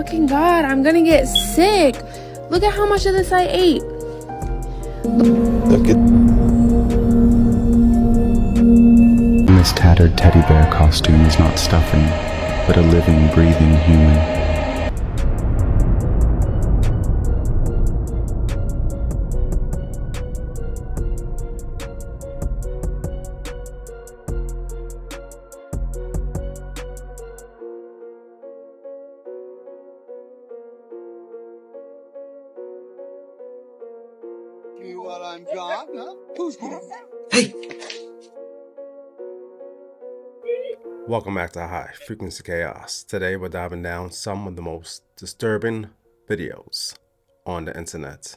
fucking god, I'm gonna get sick. Look at how much of this I ate. Look at This tattered teddy bear costume is not stuffing, but a living, breathing human. while I'm gone, huh? Who's gonna... Hey! Welcome back to High Frequency Chaos. Today we're diving down some of the most disturbing videos on the internet.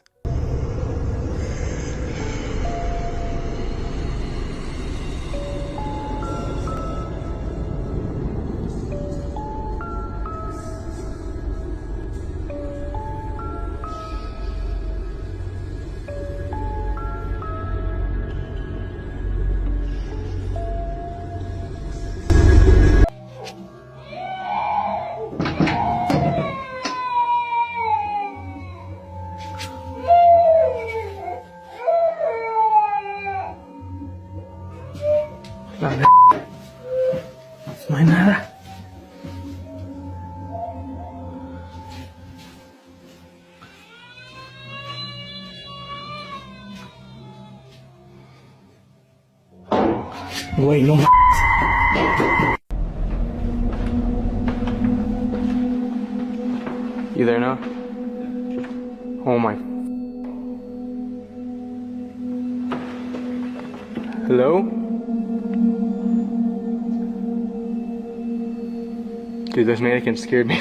No hay nada. Güey, no mames. You there now? Oh my. Hello? Dude, this mannequin scared me.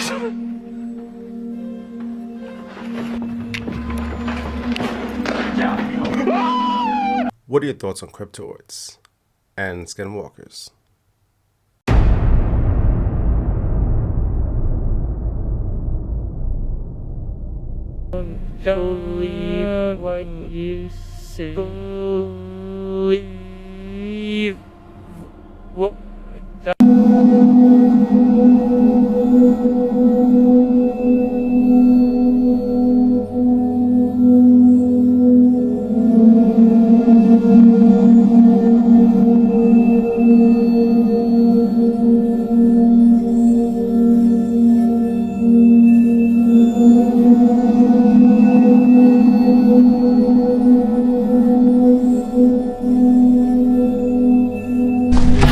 What are your thoughts on cryptids and skinwalkers? Believe what you say. Believe what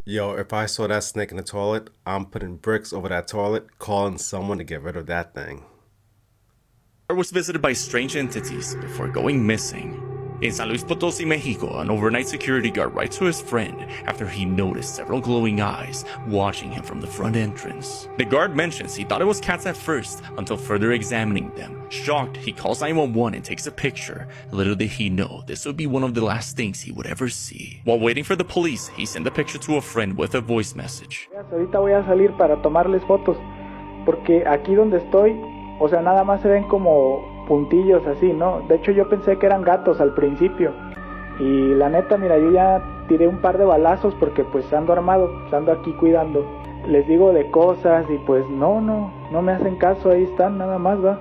Yo, if I saw that snake in the toilet, I'm putting bricks over that toilet, calling someone to get rid of that thing. Was visited by strange entities before going missing. In San Luis Potosi, Mexico, an overnight security guard writes to his friend after he noticed several glowing eyes watching him from the front entrance. The guard mentions he thought it was cats at first until further examining them. Shocked, he calls 911 and takes a picture. Little did he know this would be one of the last things he would ever see. While waiting for the police, he sent the picture to a friend with a voice message. Ahorita voy a salir para tomarles fotos, porque aquí donde estoy, o sea, nada más se ven como puntillos así, ¿no? De hecho yo pensé que eran gatos al principio. Y la neta, mira, yo ya tiré un par de balazos porque pues ando armado, ando aquí cuidando. Les digo de cosas y pues no me hacen caso, ahí están, nada más, va.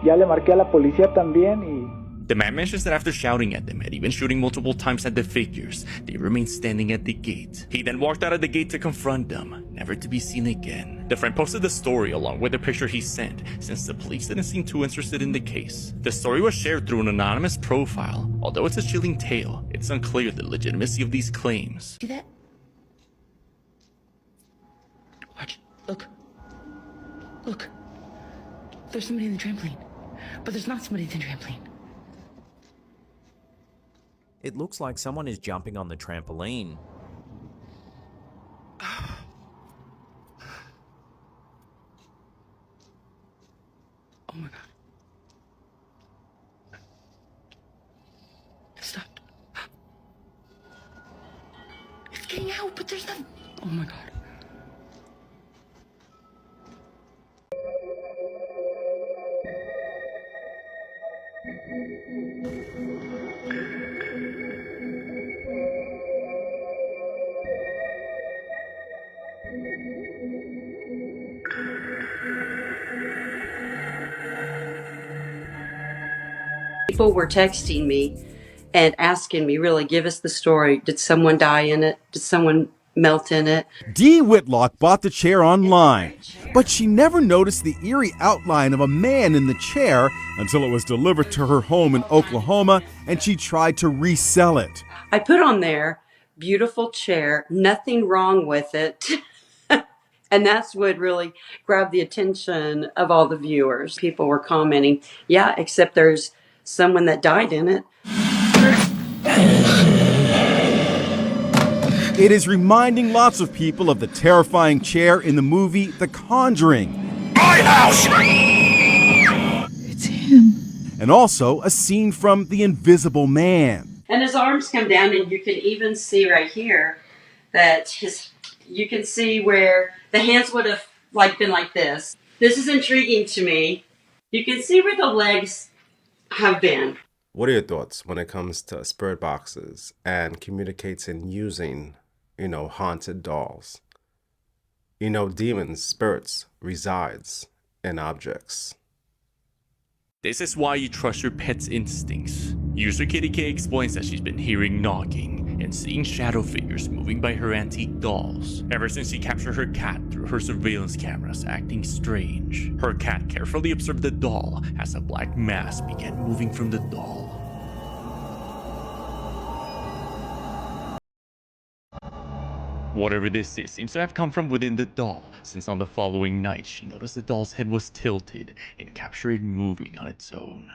Ya le marqué a la policía también y... The man mentions that after shouting at them and even shooting multiple times at the figures, they remained standing at the gate. He then walked out of the gate to confront them, never to be seen again. The friend posted the story along with the picture he sent, since the police didn't seem too interested in the case. The story was shared through an anonymous profile. Although it's a chilling tale, it's unclear the legitimacy of these claims. See that? Watch. Look. Look. There's somebody in the trampoline. But there's not somebody in the trampoline. It looks like someone is jumping on the trampoline. Oh my god. It stopped. It's getting out, but there's nothing. Oh my god. People were texting me and asking me, really, give us the story. Did someone die in it? Did someone melt in it? Dee Whitlock bought the chair online, but she never noticed the eerie outline of a man in the chair until it was delivered to her home in Oklahoma and she tried to resell it. I put on there, beautiful chair, nothing wrong with it. And that's what really grabbed the attention of all the viewers. People were commenting, yeah, except there's someone that died in it. It is reminding lots of people of the terrifying chair in the movie The Conjuring. My house! It's him. And also a scene from The Invisible Man. And his arms come down, and you can even see right here that you can see where the hands would have been like this. This is intriguing to me. You can see where the legs have been. What are your thoughts when it comes to spirit boxes and communicating using, haunted dolls? Demons, spirits, resides in objects. This is why you trust your pet's instincts. User Kitty K explains that she's been hearing knocking and seeing shadow figures moving by her antique dolls ever since she captured her cat through her surveillance cameras acting strange. Her cat carefully observed the doll as a black mass began moving from the doll. Whatever this is seems to have come from within the doll, since on the following night she noticed the doll's head was tilted and captured it moving on its own.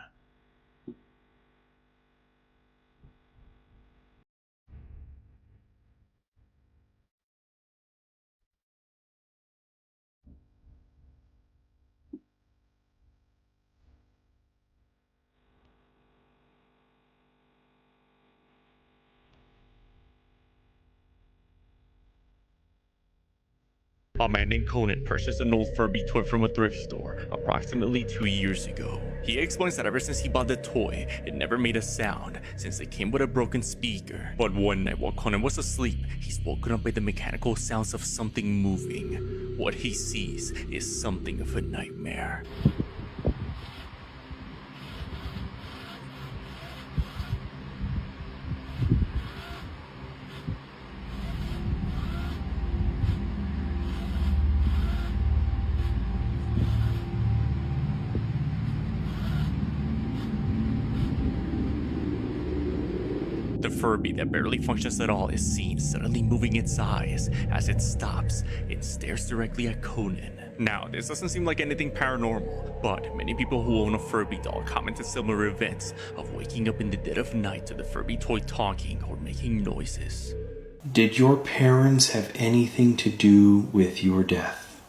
A man named Conan purchased an old Furby toy from a thrift store approximately 2 years ago. He explains that ever since he bought the toy, it never made a sound since it came with a broken speaker. But one night while Conan was asleep, he's woken up by the mechanical sounds of something moving. What he sees is something of a nightmare. The Furby that barely functions at all is seen suddenly moving its eyes as it stops and stares directly at Conan. Now, this doesn't seem like anything paranormal, but many people who own a Furby doll commented similar events of waking up in the dead of night to the Furby toy talking or making noises. Did your parents have anything to do with your death?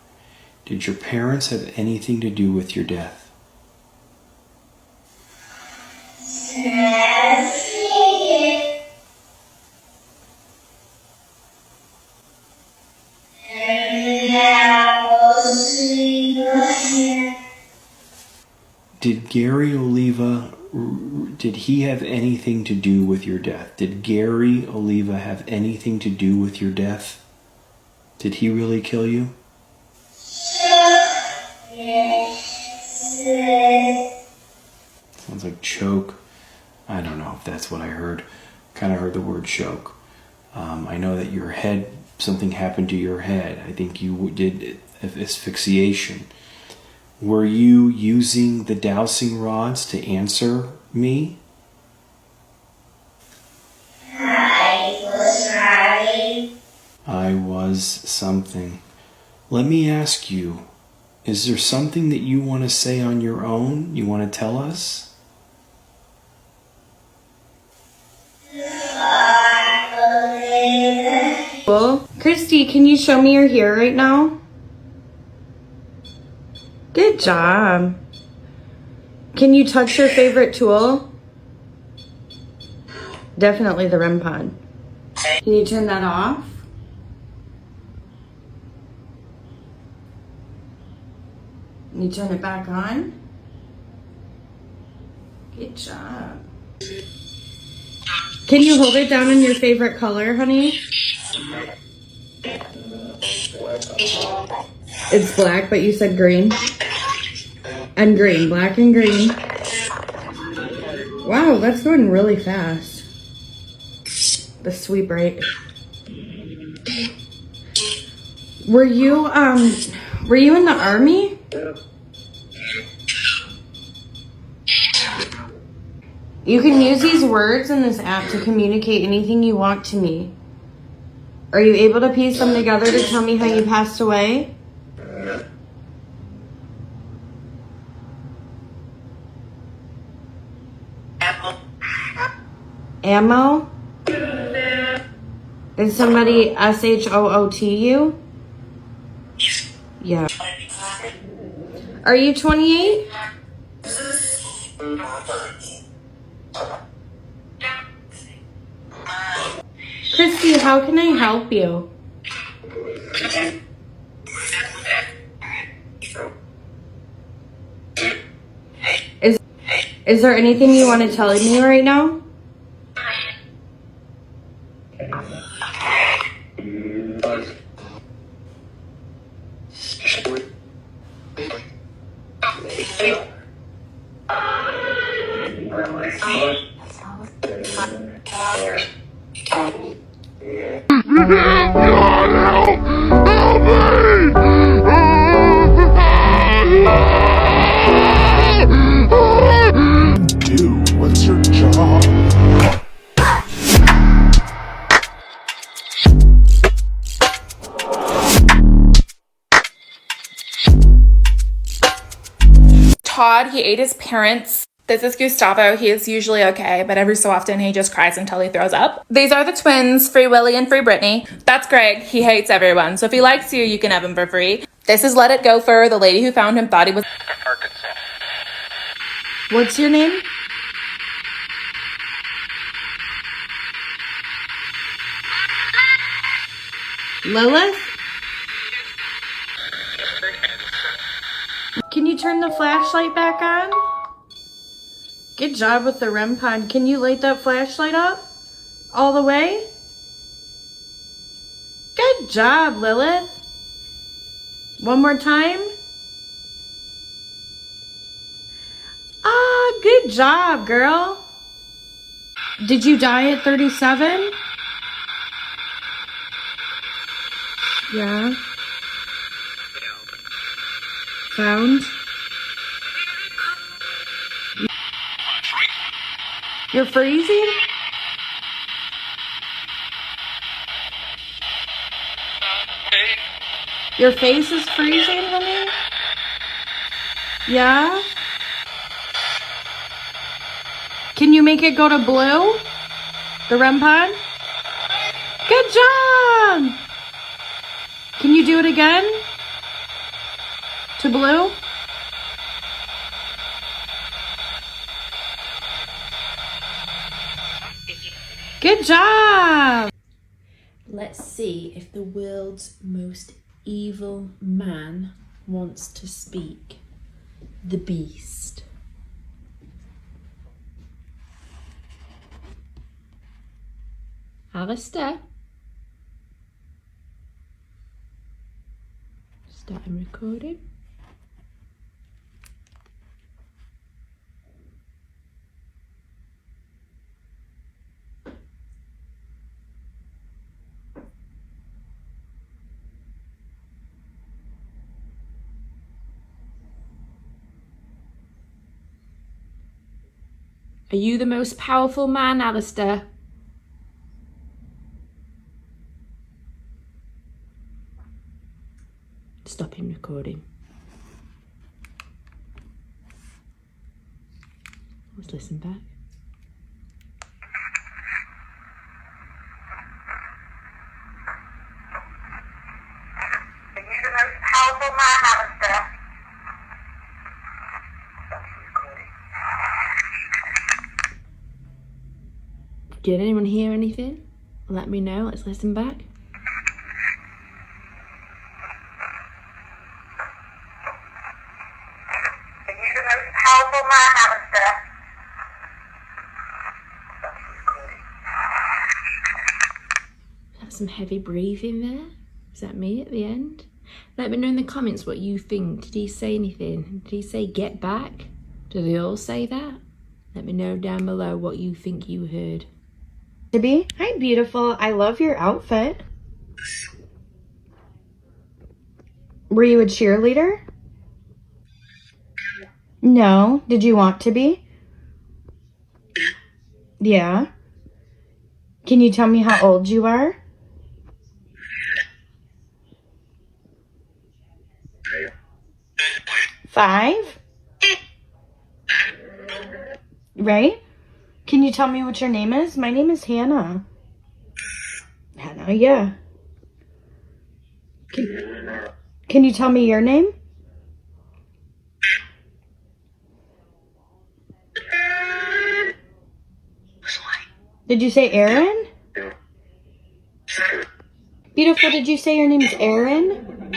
Did your parents have anything to do with your death? Did Gary Oliva, did he have anything to do with your death? Did Gary Oliva have anything to do with your death? Did he really kill you? Sounds like choke. I don't know if that's what I heard. Kind of heard the word choke. I know that your head, something happened to your head. I think you did asphyxiation. Were you using the dowsing rods to answer me? I was something. Let me ask you, is there something that you want to say on your own? You want to tell us? Well, Christy, can you show me your hair right now? Good job. Can you touch your favorite tool? Definitely the REM pod. Can you turn that off? Can you turn it back on? Good job. Can you hold it down in your favorite color, honey? It's black, but you said green. And green, black and green. Wow, that's going really fast. The sweep rate. Were you in the army? You can use these words in this app to communicate anything you want to me. Are you able to piece them together to tell me how you passed away? Ammo? Is somebody SHOOT you? Yeah. Are you 28? Christy, how can I help you? Is there anything you want to tell me right now? Dude, what's your job? Todd, he ate his parents. This is Gustavo. He is usually okay, but every so often he just cries until he throws up. These are the twins, Free Willy and Free Brittany. That's Greg. He hates everyone, so if he likes you, you can have him for free. This is Let It Go Fur. The lady who found him thought he was Arkansas. What's your name? Lilith? Can you turn the flashlight back on? Good job with the REM pod. Can you light that flashlight up? All the way? Good job, Lilith. One more time. Ah, good job, girl. Did you die at 37? Yeah. Found? You're freezing? Your face is freezing, honey? Yeah? Can you make it go to blue? The REM pod? Good job! Can you do it again? To blue? Good job! Let's see if the world's most evil man wants to speak. The Beast. Alistair. Starting recording. Are you the most powerful man, Alistair? Stopping recording. Let's listen back. Are you the most powerful man, Alistair? Did anyone hear anything? Let me know. Let's listen back. Are you the most powerful man, Alistair? That's some heavy breathing there. Is that me at the end? Let me know in the comments what you think. Did he say anything? Did he say get back? Do they all say that? Let me know down below what you think you heard. Debbie, hi beautiful. I love your outfit. Were you a cheerleader? No. Did you want to be? Yeah. Can you tell me how old you are? Five? Right? Can you tell me what your name is? My name is Hannah. Hannah, yeah. Can you tell me your name? Did you say Aaron? Beautiful, did you say your name is Aaron?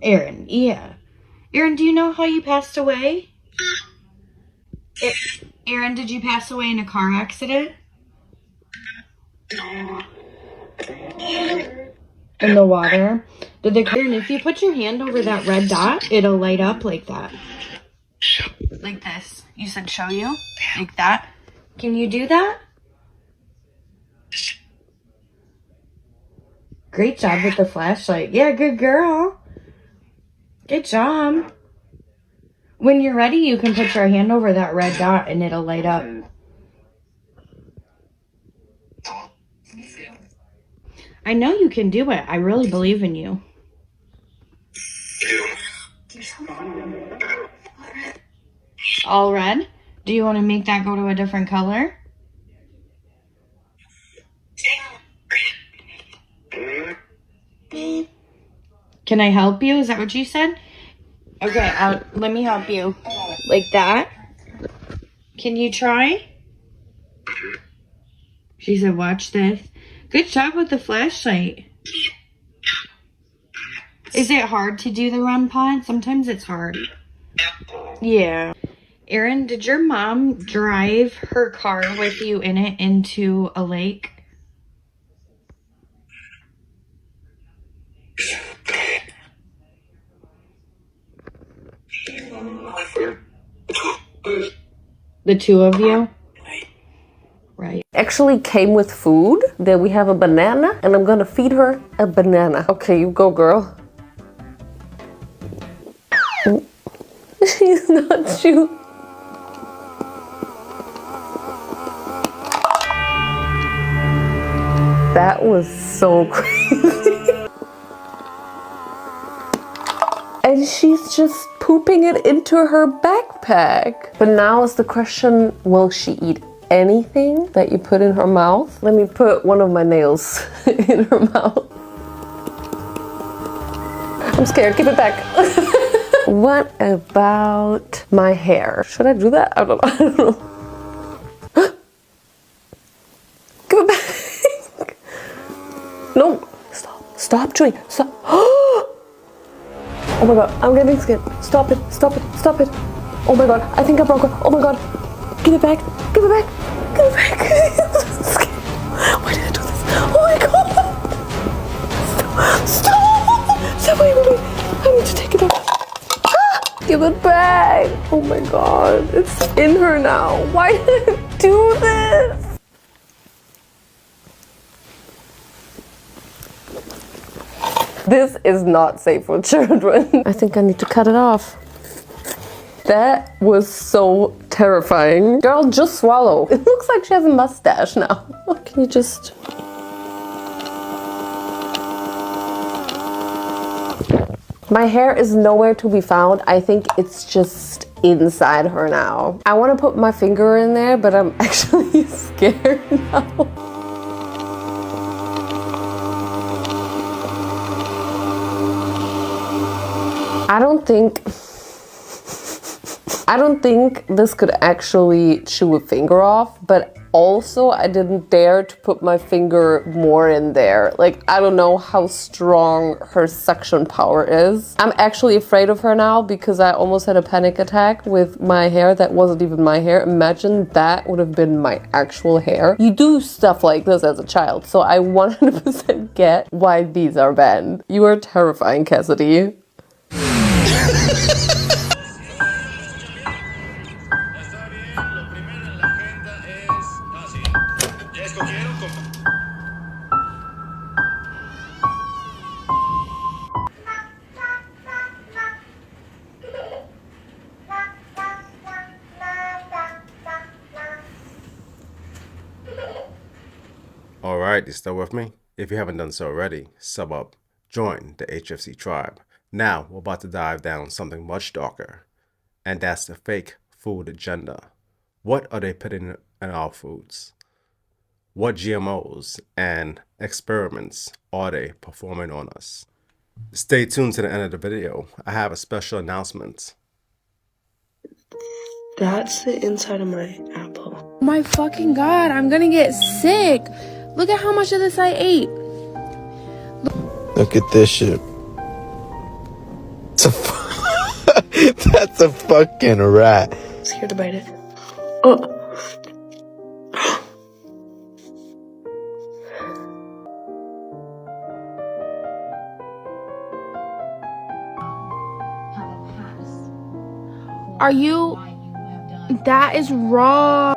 Aaron, yeah. Aaron, do you know how you passed away? Aaron, did you pass away in a car accident? In the water? Did they? Aaron, if you put your hand over that red dot, it'll light up like that. Like this. You said show you? Like that? Can you do that? Great job with the flashlight. Yeah, good girl. Good job. When you're ready, you can put your hand over that red dot and it'll light up. I know you can do it. I really believe in you. All red? Do you want to make that go to a different color? Can I help you? Is that what you said? Okay, let me help you. Like that? Can you try? She said, watch this. Good job with the flashlight. Is it hard to do the REM pod? Sometimes it's hard. Yeah. Aaron, did your mom drive her car with you in it into a lake? The two of you? Right. Actually came with food. Then we have a banana and I'm gonna feed her a banana. Okay, you go, girl. She's not you. That was so crazy. And she's just pooping it into her backpack. But now is the question, will she eat anything that you put in her mouth? Let me put one of my nails in her mouth. I'm scared, give it back. What about my hair? Should I do that? I don't know. Give it back. No, stop chewing, stop. Oh my god, I'm getting scared. Stop it, stop it, stop it. Oh my god, I think I broke her. Oh my god. Give it back, give it back, give it back. Why did I do this? Oh my god. Stop. Stop, wait. I need to take it back. Give it back. Oh my god, it's in her now. Why did I do this? This is not safe for children. I think I need to cut it off. That was so terrifying. Girl, just swallow. It looks like she has a mustache now. Can you just... My hair is nowhere to be found. I think it's just inside her now. I want to put my finger in there, but I'm actually scared now. I don't think this could actually chew a finger off, but also I didn't dare to put my finger more in there. Like, I don't know how strong her suction power is. I'm actually afraid of her now because I almost had a panic attack with my hair that wasn't even my hair. Imagine that would have been my actual hair. You do stuff like this as a child, so I 100% get why these are banned. You are terrifying, Cassidy. Alright, you still with me? If you haven't done so already, sub up, join the HFC tribe. Now, we're about to dive down something much darker, and that's the fake food agenda. What are they putting in our foods? What GMOs and experiments are they performing on us? Stay tuned to the end of the video. I have a special announcement. That's the inside of my apple. My fucking god, I'm gonna get sick. Look at how much of this I ate. Look at this shit. That's a fucking rat. Scared to bite it. Oh. Are you... That is raw.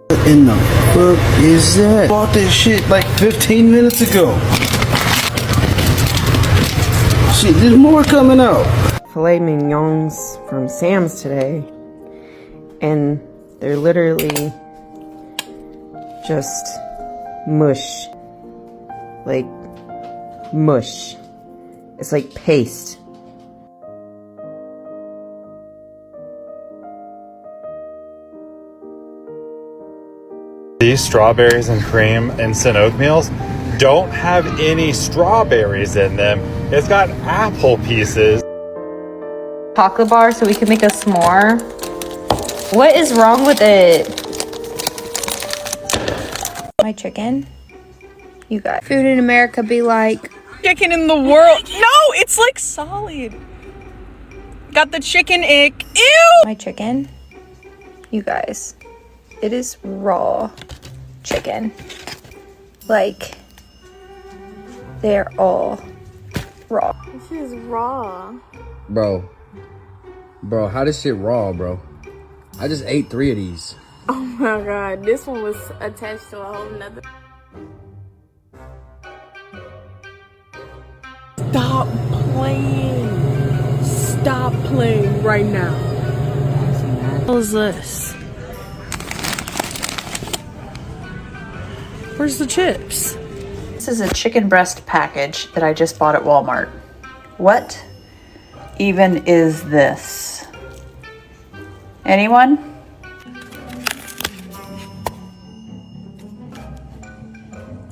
What in the fuck is that? Bought this shit like 15 minutes ago. Shit, there's more coming out. Filet mignons from Sam's today, and they're literally just mush. Like mush. It's like paste. These strawberries and cream instant oatmeals don't have any strawberries in them. It's got apple pieces. Chocolate bar so we can make a s'more. What is wrong with it? My chicken. You got Food in America be like chicken in the world. No, it's like solid. Got the chicken ick. Ew! my chicken. You guys. It is raw chicken. Like, they're all raw. This is raw. Bro, how this shit raw, bro? I just ate 3 of these. Oh my god, this one was attached to a whole nother. Stop playing. Stop playing right now. What is this? Where's the chips? This is a chicken breast package that I just bought at Walmart. What even is this? Anyone?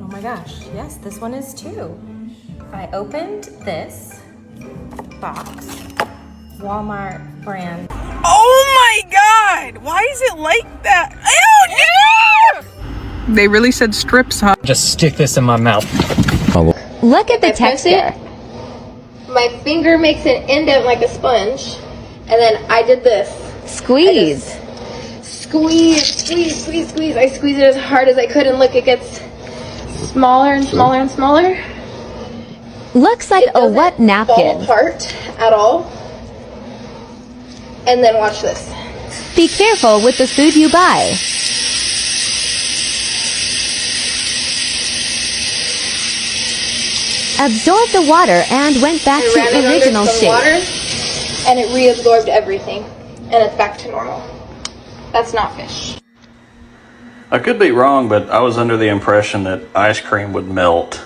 Oh my gosh, yes, this one is too. I opened this box, Walmart brand. Oh my god! Why is it like that? Ew, no! They really said strips, huh? Just stick this in my mouth. Look at the texture. My finger makes an indent like a sponge, and then I did this. Squeeze. Squeeze. I squeeze it as hard as I could, and look, it gets smaller and smaller and smaller. Looks like a wet napkin. Fall apart at all. And then watch this. Be careful with the food you buy. Absorbed the water and went back I ran to it under original some shape. water, and it reabsorbed everything, and it's back to normal. That's not fish. I could be wrong, but I was under the impression that ice cream would melt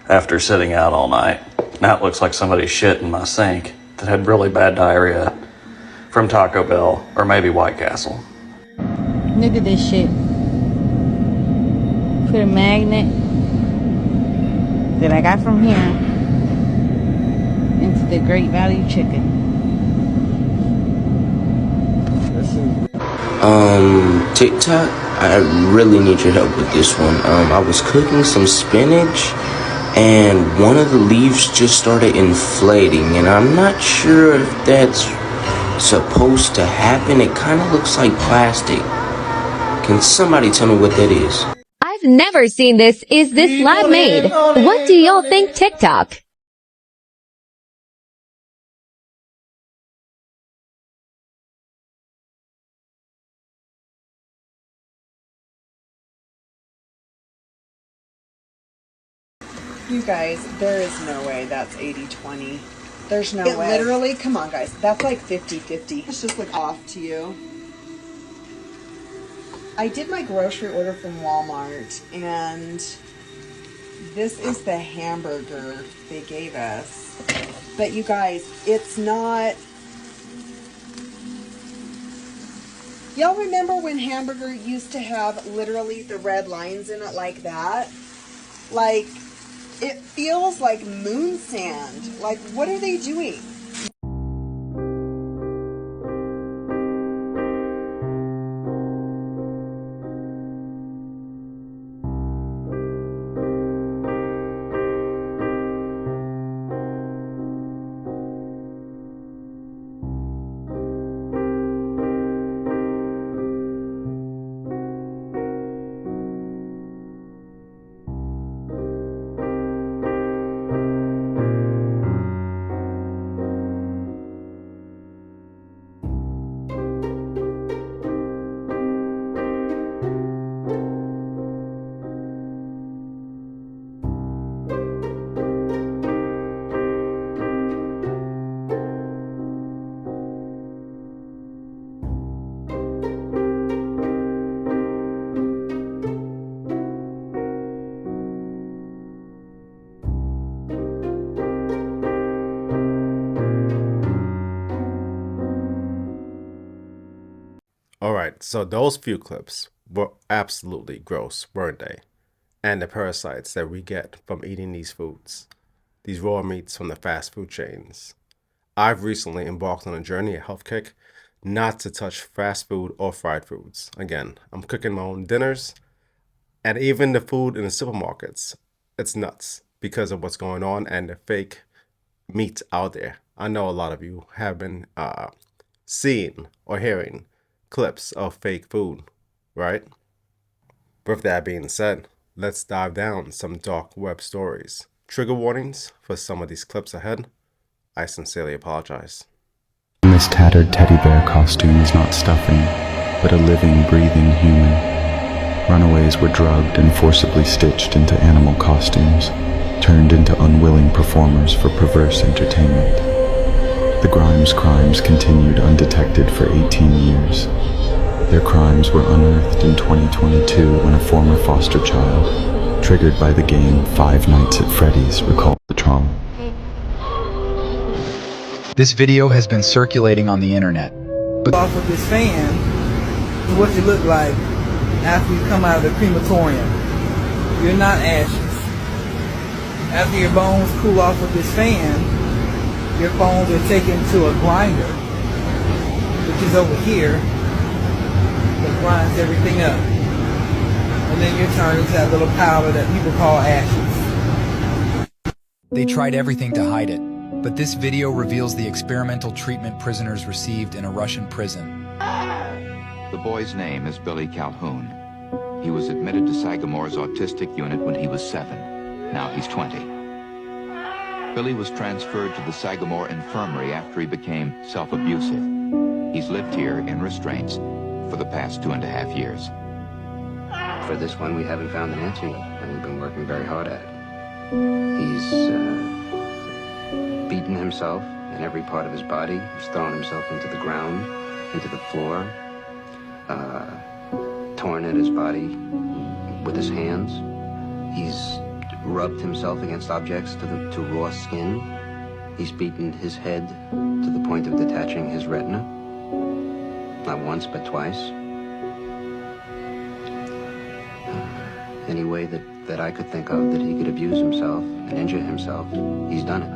after sitting out all night. Now it looks like somebody shit in my sink that had really bad diarrhea from Taco Bell or maybe White Castle. Look at this shit. Put a magnet that I got from here into the Great Value Chicken. TikTok, I really need your help with this one. I was cooking some spinach and one of the leaves just started inflating, and I'm not sure if that's supposed to happen. It kind of looks like plastic. Can somebody tell me what that is? I've never seen this. Is this lab made? What do y'all think, TikTok? You guys, there is no way that's 80-20. There's no It way. literally, come on guys, that's like 50-50. It's just like off to you. I did my grocery order from Walmart, and this is the hamburger they gave us. But you guys, it's not... Y'all remember when hamburger used to have literally the red lines in it like that? Like, it feels like moon sand. Like, what are they doing? Alright, so those few clips were absolutely gross, weren't they? And the parasites that we get from eating these foods, these raw meats from the fast food chains. I've recently embarked on a journey, a health kick, not to touch fast food or fried foods. Again, I'm cooking my own dinners, and even the food in the supermarkets, it's nuts because of what's going on and the fake meat out there. I know a lot of you have been seeing or hearing clips of fake food, right? With that being said, let's dive down some dark web stories. Trigger warnings for some of these clips ahead. I sincerely apologize. This tattered teddy bear costume is not stuffing, but a living, breathing human. Runaways were drugged and forcibly stitched into animal costumes, turned into unwilling performers for perverse entertainment. The Grimes crimes continued undetected for 18 years. Their crimes were unearthed in 2022 when a former foster child, triggered by the game Five Nights at Freddy's, recalled the trauma. This video has been circulating on the internet. Off of this fan is what you look like after you come out of the crematorium. You're not ashes. After your bones cool off of this fan, your bones are taken to a grinder, which is over here, that grinds everything up. And then you're turned into that little powder that people call ashes. They tried everything to hide it, but this video reveals the experimental treatment prisoners received in a Russian prison. The boy's name is Billy Calhoun. He was admitted to Sagamore's autistic unit when he was 7. Now he's 20. Billy was transferred to the Sagamore Infirmary after he became self-abusive. He's lived here in restraints for the past 2.5 years. For this one, we haven't found an answer yet, and we've been working very hard at it. He's beaten himself in every part of his body. He's thrown himself into the ground, into the floor, torn at his body with his hands. He's rubbed himself against objects to raw skin. He's beaten his head to the point of detaching his retina. Not once, but twice. Any way that I could think of that he could abuse himself and injure himself, he's done it.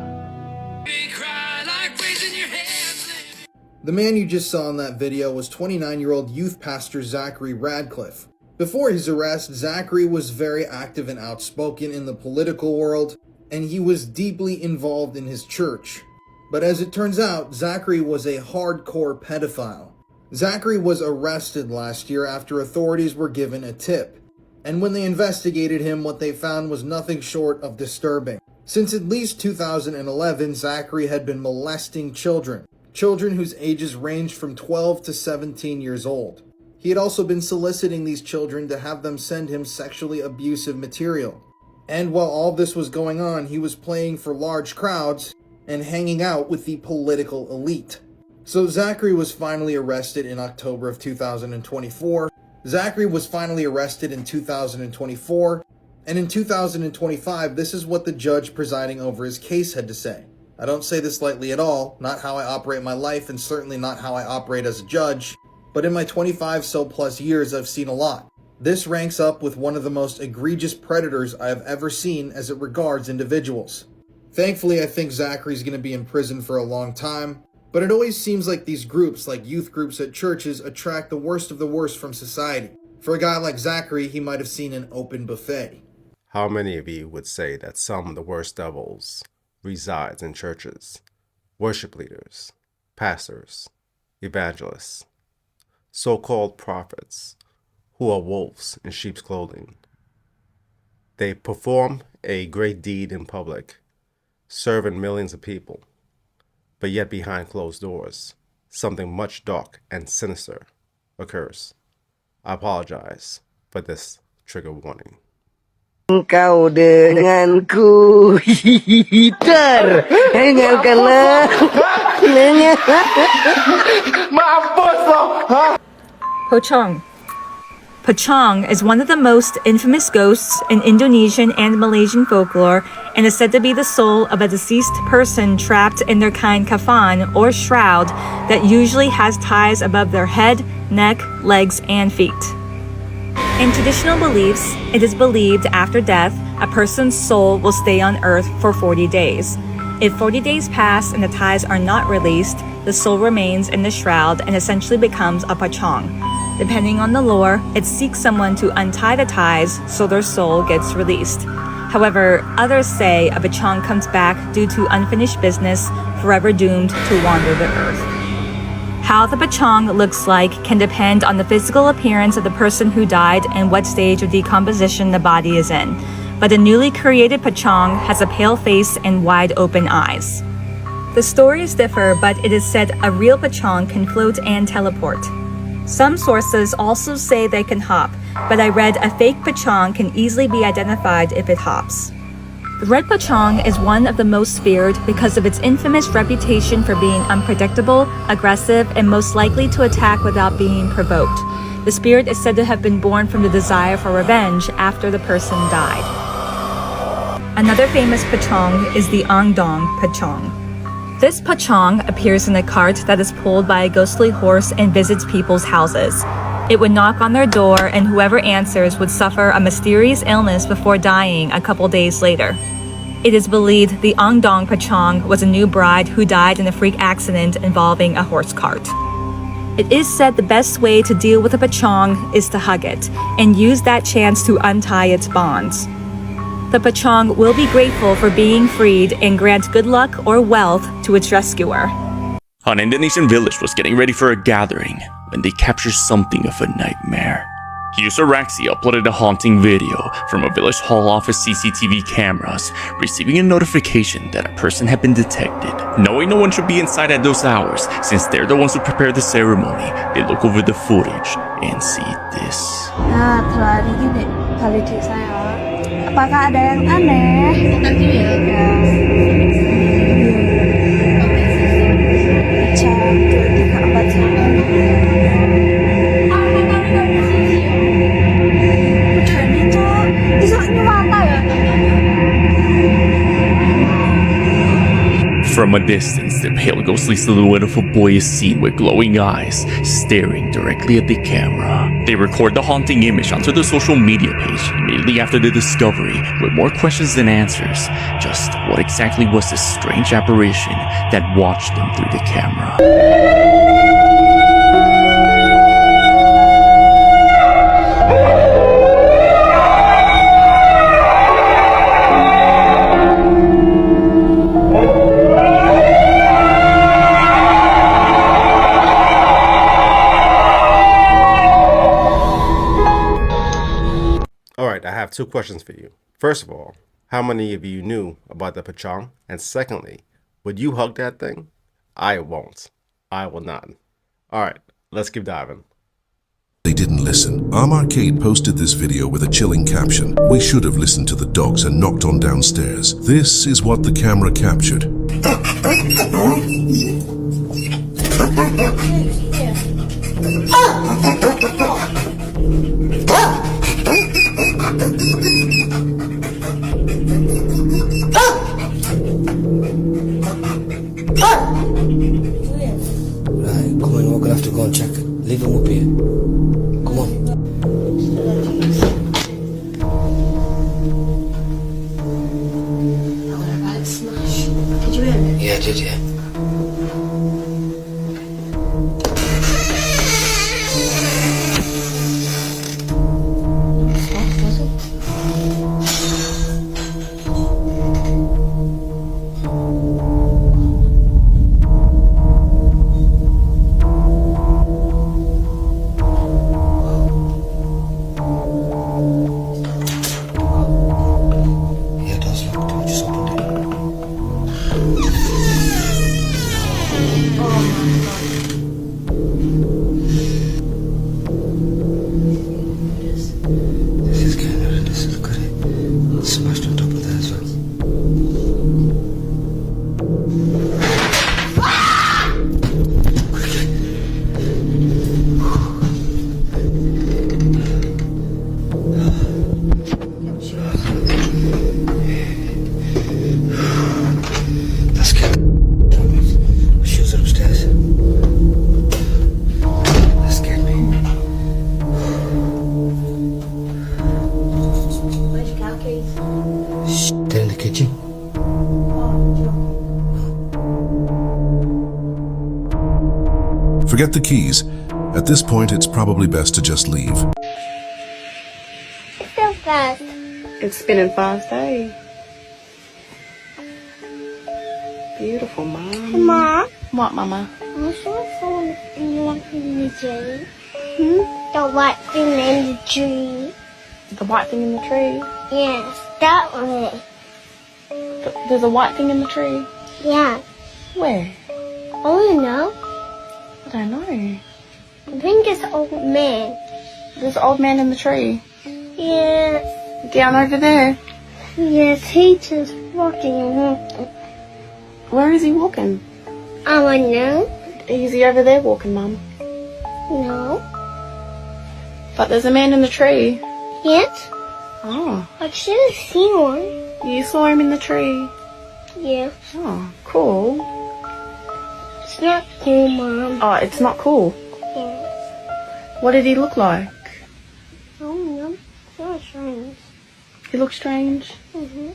The man you just saw in that video was 29-year-old youth pastor Zachary Radcliffe. Before his arrest, Zachary was very active and outspoken in the political world, and he was deeply involved in his church. But as it turns out, Zachary was a hardcore pedophile. Zachary was arrested last year after authorities were given a tip. And when they investigated him, what they found was nothing short of disturbing. Since at least 2011, Zachary had been molesting children whose ages ranged from 12 to 17 years old. He had also been soliciting these children to have them send him sexually abusive material. And while all this was going on, he was playing for large crowds and hanging out with the political elite. So Zachary was finally arrested in October of 2024. Zachary was finally arrested in 2024, and in 2025, this is what the judge presiding over his case had to say. I don't say this lightly at all, not how I operate my life and certainly not how I operate as a judge, but in my 25 so plus years I've seen a lot. This ranks up with one of the most egregious predators I have ever seen as it regards individuals. Thankfully, I think Zachary's going to be in prison for a long time, but it always seems like these groups, like youth groups at churches, attract the worst of the worst from society. For a guy like Zachary, he might have seen an open buffet. How many of you would say that some of the worst devils resides in churches, worship leaders, pastors, evangelists, so-called prophets, who are wolves in sheep's clothing? They perform a great deed in public, serving millions of people, but yet behind closed doors, something much dark and sinister occurs. I apologize for this trigger warning. Engkau denganku, terhengalkanlah. Mampus lo. Pocong. Pocong is one of the most infamous ghosts in Indonesian and Malaysian folklore and is said to be the soul of a deceased person trapped in their kain kafan or shroud that usually has ties above their head, neck, legs, and feet. In traditional beliefs, it is believed after death, a person's soul will stay on earth for 40 days. If 40 days pass and the ties are not released, the soul remains in the shroud and essentially becomes a pocong. Depending on the lore, it seeks someone to untie the ties so their soul gets released. However, others say a pocong comes back due to unfinished business, forever doomed to wander the earth. How the pocong looks like can depend on the physical appearance of the person who died and what stage of decomposition the body is in. But a newly created pocong has a pale face and wide open eyes. The stories differ, but it is said a real pocong can float and teleport. Some sources also say they can hop, but I read a fake pocong can easily be identified if it hops. The red pocong is one of the most feared because of its infamous reputation for being unpredictable, aggressive, and most likely to attack without being provoked. The spirit is said to have been born from the desire for revenge after the person died. Another famous pocong is the Andong pocong. This pocong appears in a cart that is pulled by a ghostly horse and visits people's houses. It would knock on their door and whoever answers would suffer a mysterious illness before dying a couple days later. It is believed the Andong pocong was a new bride who died in a freak accident involving a horse cart. It is said the best way to deal with a pocong is to hug it and use that chance to untie its bonds. The pocong will be grateful for being freed and grant good luck or wealth to its rescuer. An Indonesian village was getting ready for a gathering when they captured something of a nightmare. User Raxi uploaded a haunting video from a village hall office CCTV cameras, receiving a notification that a person had been detected. Knowing no one should be inside at those hours, since they're the ones who prepare the ceremony, they look over the footage and see this. Nah, terlalu gini kali di saya. Apakah ada yang aneh? From a distance, the pale ghostly silhouette of a boy is seen with glowing eyes, staring directly at the camera. They record the haunting image onto the social media page immediately after the discovery, with more questions than answers. Just what exactly was this strange apparition that watched them through the camera? Alright, I have two questions for you. First of all, how many of you knew about the pocong? And secondly, would you hug that thing? I won't. I will not. Alright, let's keep diving. They didn't listen. Armarcade posted this video with a chilling caption. We should have listened to the dogs and knocked on downstairs. This is what the camera captured. have to go and check it. Leave him up here. Come on. Smash. Did you hear it? Yeah, I did, yeah. Forget the keys. At this point, it's probably best to just leave. It's so fast. It's spinning fast, eh? Beautiful, Mom. Mom? What, Mama? I saw someone in the tree. The white thing in the tree. The white thing in the tree? Yes, that one. There's a white thing in the tree? Yeah. Where? I don't know. I don't know. I think it's an old man. There's an old man in the tree? Yes. Down over there? Yes, he's just walking. Where is he walking? I don't know. Is he over there walking, Mum? No. But there's a man in the tree? Yes. Oh. I should have seen one. You saw him in the tree? Yeah. Oh, cool. It's not cool, Mom. Oh, it's not cool? Yeah. What did he look like? I don't know. It's not strange. He looked strange? Mm-hmm.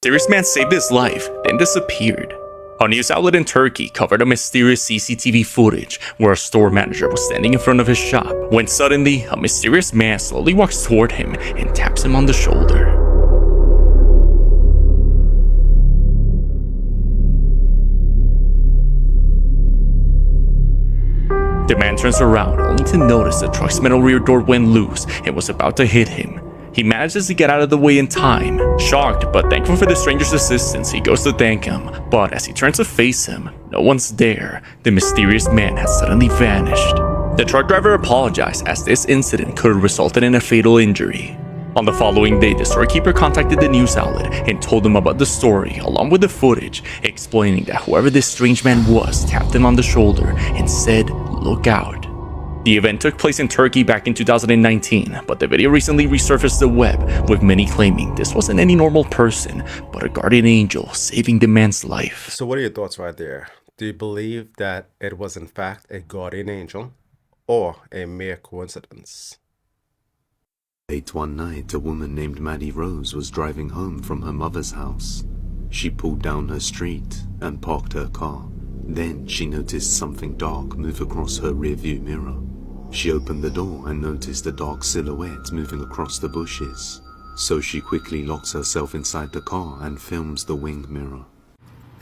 Mysterious man saved his life, then disappeared. A news outlet in Turkey covered a mysterious CCTV footage where a store manager was standing in front of his shop when suddenly a mysterious man slowly walks toward him and taps him on the shoulder. The man turns around only to notice the truck's metal rear door went loose and was about to hit him. He manages to get out of the way in time. Shocked but thankful for the stranger's assistance, he goes to thank him. But as he turns to face him, no one's there. The mysterious man has suddenly vanished. The truck driver apologized as this incident could have resulted in a fatal injury. On the following day, the storekeeper contacted the news outlet and told them about the story along with the footage, explaining that whoever this strange man was tapped him on the shoulder and said, "Look out." The event took place in Turkey back in 2019, but the video recently resurfaced the web, with many claiming this wasn't any normal person, but a guardian angel saving the man's life. So what are your thoughts right there? Do you believe that it was in fact a guardian angel or a mere coincidence? Late one night, a woman named Maddie Rose was driving home from her mother's house. She pulled down her street and parked her car. Then she noticed something dark move across her rearview mirror. She opened the door and noticed a dark silhouette moving across the bushes. So she quickly locks herself inside the car and films the wing mirror.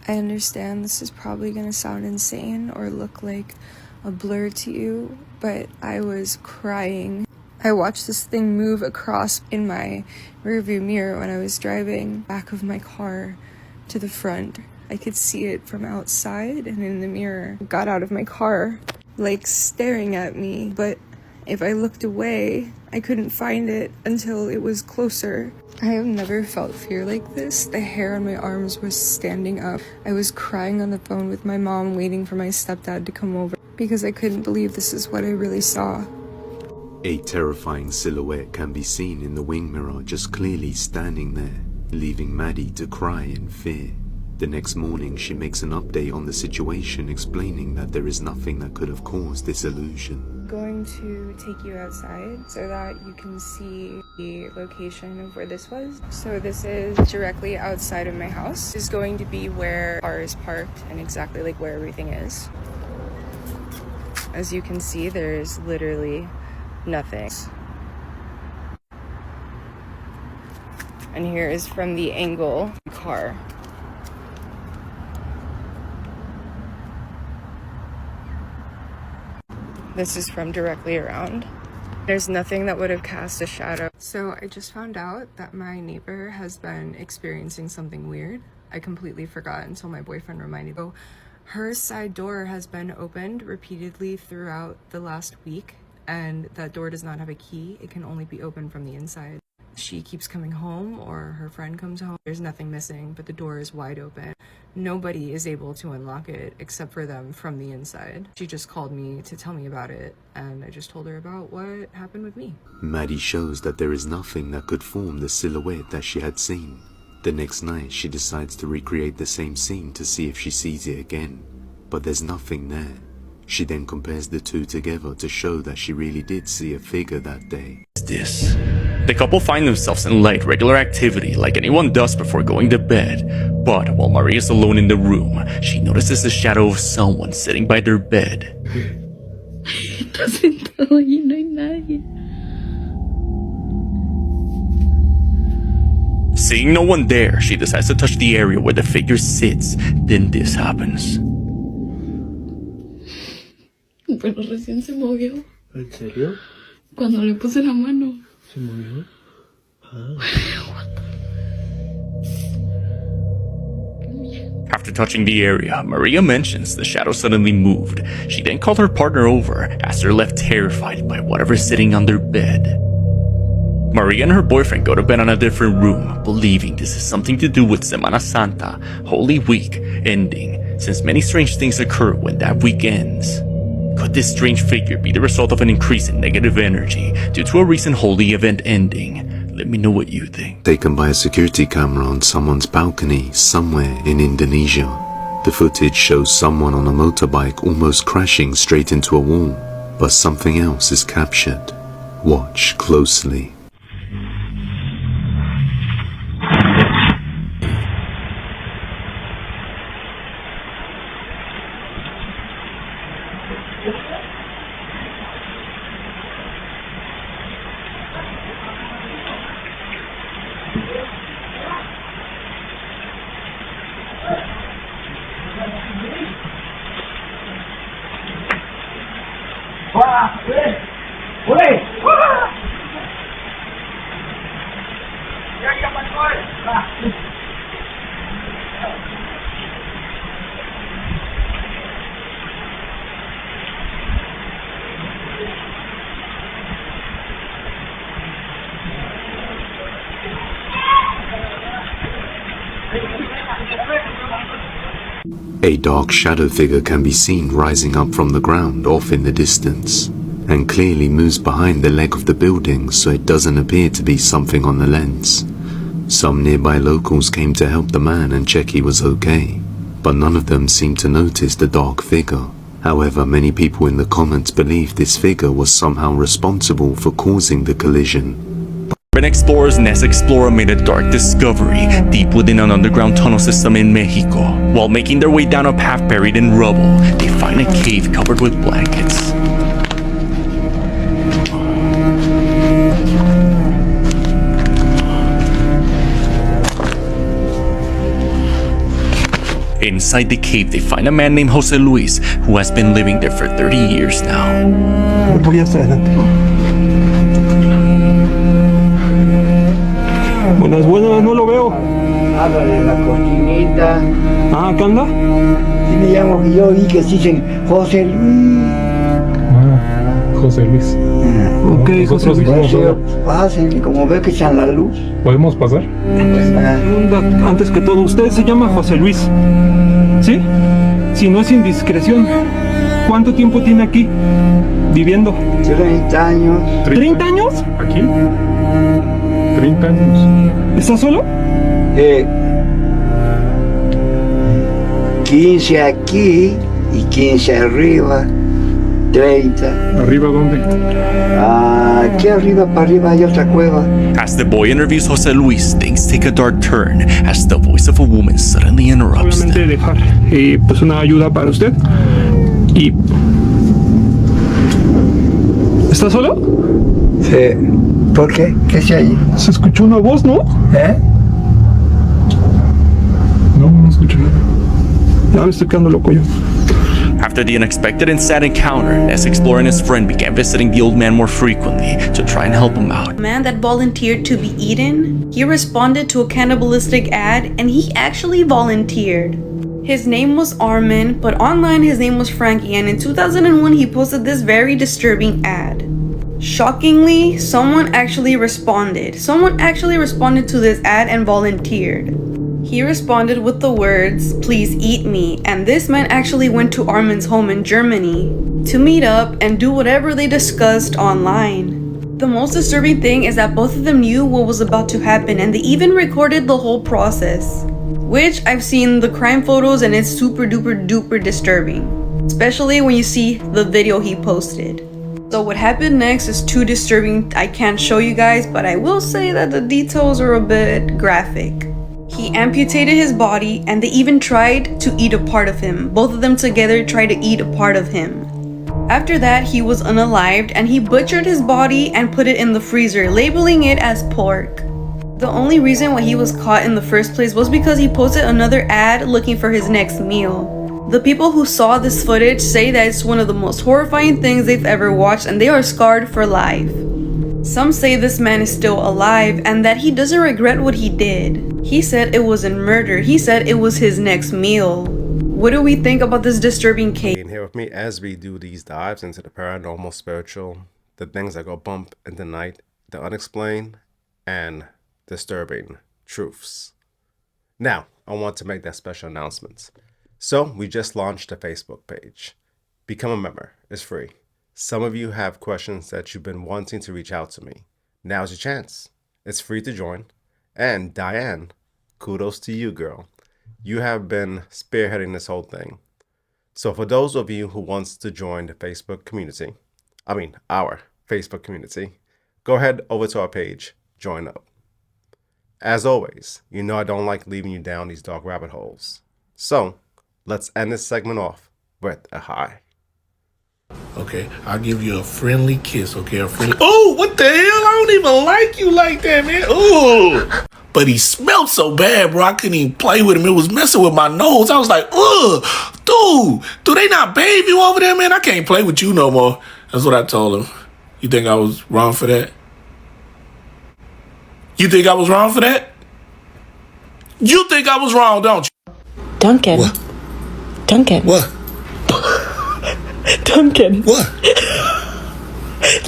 I understand this is probably going to sound insane or look like a blur to you, but I was crying. I watched this thing move across in my rearview mirror when I was driving back of my car to the front. I could see it from outside and in the mirror. I got out of my car, like staring at me, but if I looked away, I couldn't find it until it was closer. I have never felt fear like this. The hair on my arms was standing up. I was crying on the phone with my mom, waiting for my stepdad to come over because I couldn't believe this is what I really saw. A terrifying silhouette can be seen in the wing mirror just clearly standing there, leaving Maddie to cry in fear. The next morning, she makes an update on the situation, explaining that there is nothing that could have caused this illusion. I'm going to take you outside so that you can see the location of where this was. So this is directly outside of my house. This is going to be where the car is parked and exactly like where everything is. As you can see, there's literally nothing. And here is from the angle of the car. This is from directly around. There's nothing that would have cast a shadow. So I just found out that my neighbor has been experiencing something weird. I completely forgot until my boyfriend reminded me. So her side door has been opened repeatedly throughout the last week, and that door does not have a key. It can only be opened from the inside. She keeps coming home, or her friend comes home. There's nothing missing, but the door is wide open. Nobody is able to unlock it except for them from the inside. She just called me to tell me about it, and I just told her about what happened with me. Maddie shows that there is nothing that could form the silhouette that she had seen. The next night, she decides to recreate the same scene to see if she sees it again, but there's nothing there. She then compares the two together to show that she really did see a figure that day. This. The couple find themselves in light, regular activity like anyone does before going to bed. But while Maria is alone in the room, she notices the shadow of someone sitting by their bed. Está sentado allí, no hay nadie. Seeing no one there, she decides to touch the area where the figure sits. Then this happens. Bueno, recién se movió. ¿En serio? Cuando le puse la mano. ¿Se movió? Ah. After touching the area, Maria mentions the shadow suddenly moved. She then called her partner over, as they're left terrified by whatever's sitting on their bed. Maria and her boyfriend go to bed on a different room, believing this is something to do with Semana Santa, Holy Week, ending, since many strange things occur when that week ends. Could this strange figure be the result of an increase in negative energy due to a recent holy event ending? Let me know what you think. Taken by a security camera on someone's balcony somewhere in Indonesia. The footage shows someone on a motorbike almost crashing straight into a wall, but something else is captured. Watch closely. A dark shadow figure can be seen rising up from the ground off in the distance, and clearly moves behind the leg of the building, so it doesn't appear to be something on the lens. Some nearby locals came to help the man and check he was okay, but none of them seemed to notice the dark figure. However, many people in the comments believe this figure was somehow responsible for causing the collision. Urban explorers Nest Explorer made a dark discovery deep within an underground tunnel system in Mexico. While making their way down a path buried in rubble, they find a cave covered with blankets. Inside the cave, they find a man named Jose Luis, who has been living there for 30 years now. Buenas, buenas, no lo veo. Habla de la cochinita. Ah, ¿qué anda? Sí me llamo, yo vi que se dicen José Luis. Ah, José Luis. Ok, José Luis. Pasen, como ve que están la luz. ¿Podemos pasar? Antes que todo, usted se llama José Luis, ¿sí? Si no es indiscreción, ¿cuánto tiempo tiene aquí viviendo? 30 años. ¿30 años? ¿Aquí? 30 años. ¿Está solo? 15 aquí y 15 arriba. 30. ¿Arriba dónde? Aquí arriba, para arriba hay otra cueva. As the boy interviews Jose Luis, things take a dark turn as the voice of a woman suddenly interrupts them. Obviamente dejar pues una ayuda para usted. Y... ¿Está solo? Sí. ¿Por qué? ¿Qué se hay? Se escuchó una voz, ¿no? No escucho nada. Ya me estoy quedando loco yo. After the unexpected and sad encounter, Ness Explorer and his friend began visiting the old man more frequently to try and help him out. A man that volunteered to be eaten, he responded to a cannibalistic ad and he actually volunteered. His name was Armin, but online his name was Frankie, and in 2001 he posted this very disturbing ad. Shockingly, someone actually responded. Someone actually responded to this ad and volunteered. He responded with the words, "Please eat me," and this man actually went to Armin's home in Germany to meet up and do whatever they discussed online. The most disturbing thing is that both of them knew what was about to happen and they even recorded the whole process. Which I've seen the crime photos and it's super duper disturbing. Especially when you see the video he posted. So what happened next is too disturbing, I can't show you guys, but I will say that the details are a bit graphic. He amputated his body and they even tried to eat a part of him. Both of them together tried to eat a part of him. After that, he was unalived and he butchered his body and put it in the freezer, labeling it as pork. The only reason why he was caught in the first place was because he posted another ad looking for his next meal. The people who saw this footage say that it's one of the most horrifying things they've ever watched and they are scarred for life. Some say this man is still alive and that he doesn't regret what he did. He said it wasn't murder, he said it was his next meal. What do we think about this disturbing case? Here with me as we do these dives into the paranormal, spiritual, the things that go bump in the night, the unexplained, and disturbing truths. Now, I want to make that special announcement. So, we just launched a Facebook page. Become a member. It's free. Some of you have questions that you've been wanting to reach out to me. Now's your chance. It's free to join. And Diane, kudos to you, girl. You have been spearheading this whole thing. So for those of you who wants to join the Facebook community, our Facebook community, go ahead over to our page, join up. As always, you know I don't like leaving you down these dark rabbit holes. So let's end this segment off with a high. Okay, I'll give you a friendly kiss, okay? A friendly... Oh, what the hell? I don't even like you like that, man. Oh, but he smelled so bad, bro. I couldn't even play with him. It was messing with my nose. I was like, ugh, dude, do they not bathe you over there, man? I can't play with you no more. That's what I told him. You think I was wrong for that? You think I was wrong for that? You think I was wrong, don't you? Duncan. What? Duncan. What? Duncan. What?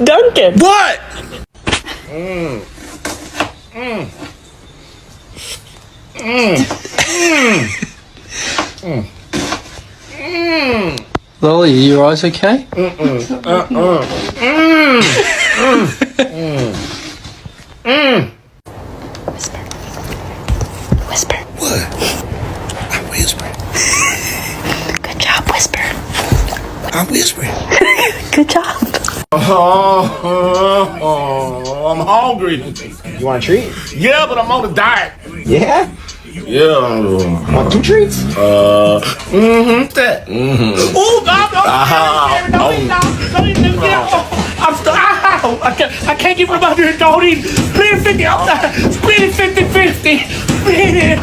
Duncan. What? Lolly, are your eyes okay? Whisper. Whisper. What? I whisper. Good job, Whisper. I'm whispering. Good job. I'm hungry. You want a treat? Yeah, but I'm on a diet. Yeah? Yeah. Want 2 treats? That. Oh, I can't get from under here. Don't eat. Split it 50. Split it 50-50. Split it.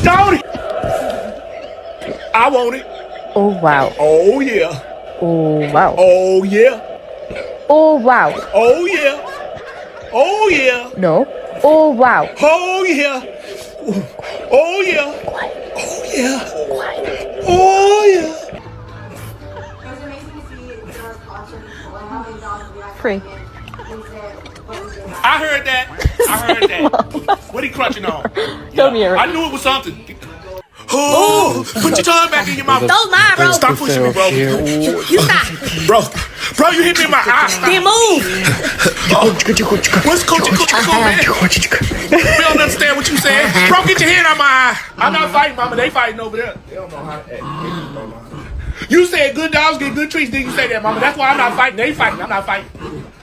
Don't eat. I want it. Oh, wow. Oh, yeah. Oh, wow. Oh, yeah. Oh, wow. Oh, yeah. Oh, yeah. No. Oh, wow. Oh, yeah. Oh, yeah. Oh, yeah. Oh, yeah. Free. I heard that. What he crunching on? Come here. I knew it was something. Oh, Oh, put your tongue back in your mouth. Don't lie, bro. Stop pushing me, bro. You stop. Bro, you hit me in my eye. Stop. Then move. What's coachy, man? We don't understand what you said. Bro, get your hand out my eye. I'm not fighting, mama. They fighting over there. They don't know how to act. You said good dogs get good treats. Did you say that, mama? That's why I'm not fighting. They fighting. I'm not fighting.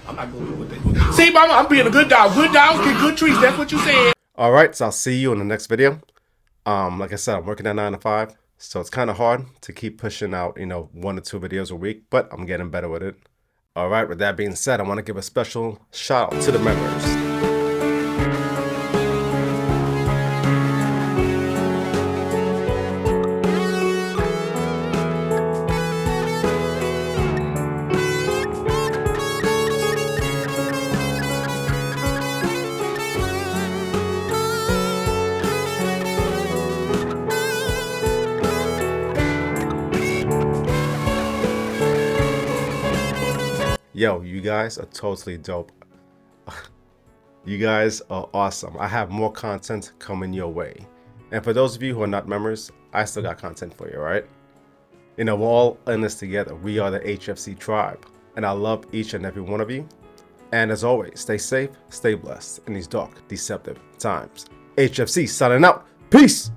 I'm not going to do what they do. See, mama, I'm being a good dog. Good dogs get good treats. That's what you said. All right, so I'll see you in the next video. Like I said, I'm working at 9 to 5, so it's kind of hard to keep pushing out, 1 or 2 videos a week, but I'm getting better with it. All right, with that being said, I want to give a special shout out to the members. Yo, you guys are totally dope. You guys are awesome. I have more content coming your way. And for those of you who are not members, I still got content for you, right? We're all in this together. We are the HFC tribe. And I love each and every one of you. And as always, stay safe, stay blessed in these dark, deceptive times. HFC signing out. Peace!